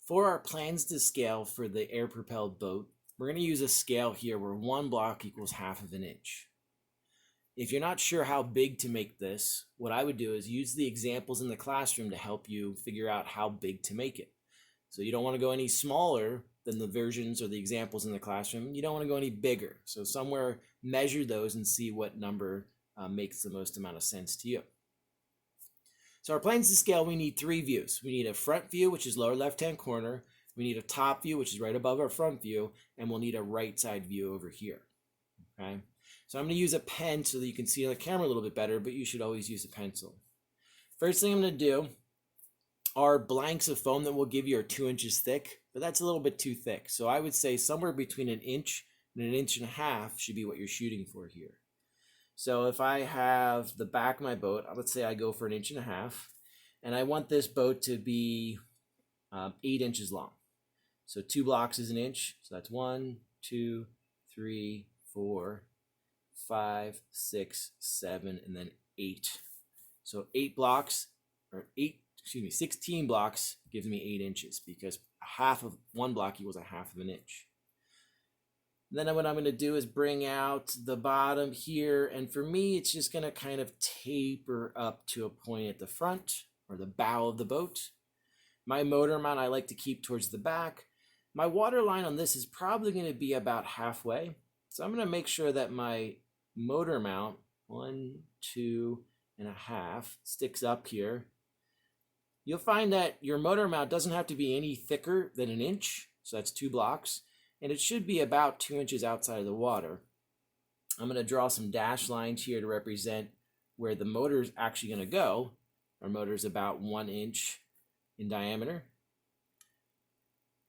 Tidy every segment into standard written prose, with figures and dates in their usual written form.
For our plans to scale for the air-propelled boat, we're going to use a scale here where 1 block equals 1/2 inch. If you're not sure how big to make this, what I would do is use the examples in the classroom to help you figure out how big to make it. So you don't want to go any smaller than the versions or the examples in the classroom. You don't want to go any bigger. So somewhere measure those and see what number makes the most amount of sense to you. So our plans to scale, we need 3 views. We need a front view, which is lower left-hand corner. We need a top view, which is right above our front view. And we'll need a right side view over here. Okay. So I'm going to use a pen so that you can see on the camera a little bit better, but you should always use a pencil. First thing I'm going to do, our blanks of foam that we'll give you are 2 inches thick, but that's a little bit too thick. So I would say somewhere between 1 inch and 1.5 inches should be what you're shooting for here. So if I have the back of my boat, let's say I go for 1.5 inches, and I want this boat to be 8 inches long. So 2 blocks is 1 inch. So that's 1, 2, 3, 4, 5, 6, 7, and then 8. So 16 blocks gives me 8 inches because 1/2 of 1 block equals 1/2 inch. Then what I'm going to do is bring out the bottom here, and for me it's just going to kind of taper up to a point at the front or the bow of the boat. My motor mount I like to keep towards the back. My water line on this is probably going to be about halfway, so I'm going to make sure that my motor mount 1, 2.5 sticks up here. You'll find that your motor mount doesn't have to be any thicker than 1 inch, so that's 2 blocks, and it should be about 2 inches outside of the water. I'm going to draw some dash lines here to represent where the motor is actually going to go. Our motor is about 1 inch in diameter.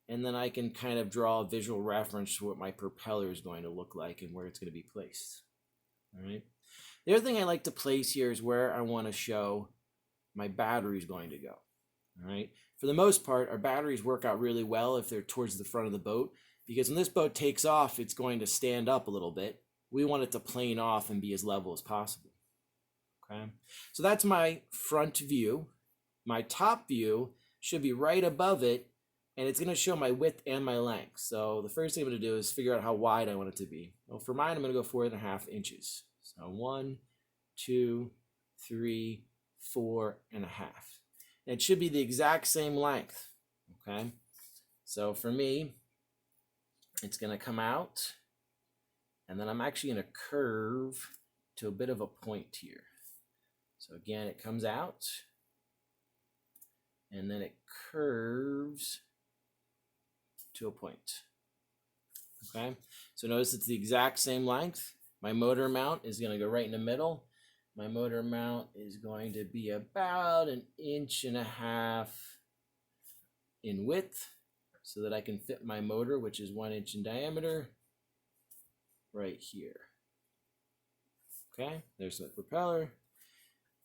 And then I can kind of draw a visual reference to what my propeller is going to look like and where it's going to be placed. All right. The other thing I like to place here is where I want to show my battery is going to go. All right. For the most part, our batteries work out really well if they're towards the front of the boat, because when this boat takes off, it's going to stand up a little bit. We want it to plane off and be as level as possible. Okay. So that's my front view. My top view should be right above it, and it's going to show my width and my length. So the first thing I'm going to do is figure out how wide I want it to be. Well, for mine, I'm going to go 4.5 inches. So 1, 2, 3, 4.5. And it should be the exact same length. Okay. So for me, it's going to come out, and then I'm actually going to curve to a bit of a point here. So again, it comes out, and then it curves to a point. Okay, so notice it's the exact same length. My motor mount is going to go right in the middle. My motor mount is going to be about 1.5 inches in width, so that I can fit my motor, which is 1 inch in diameter, right here. Okay, there's the propeller.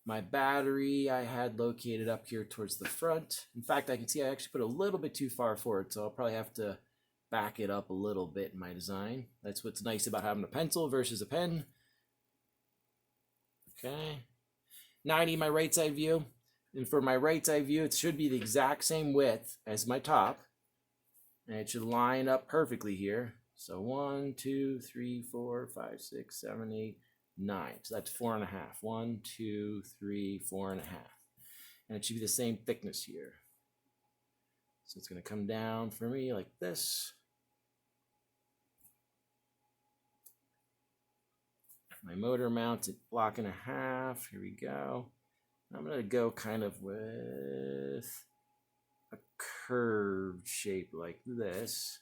My battery I had located up here towards the front. In fact, I can see I actually put a little bit too far forward, so I'll probably have to back it up a little bit in my design. That's what's nice about having a pencil versus a pen. Okay. Now I need my right side view. And for my right side view, it should be the exact same width as my top. And it should line up perfectly here. So 1, 2, 3, 4, 5, 6, 7, 8, 9. So that's 4.5. 1, 2, 3, 4.5. And it should be the same thickness here. So it's going to come down for me like this. My motor mounts at 1.5 blocks. Here we go. I'm going to go kind of with a curved shape like this.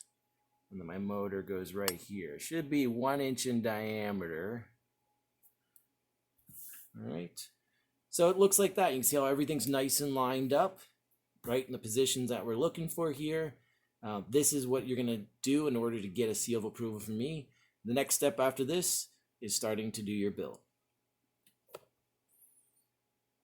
And then my motor goes right here. It should be 1 inch in diameter. All right. So it looks like that. You can see how everything's nice and lined up, right in the positions that we're looking for here. This is what you're going to do in order to get a seal of approval from me. The next step after this is starting to do your build.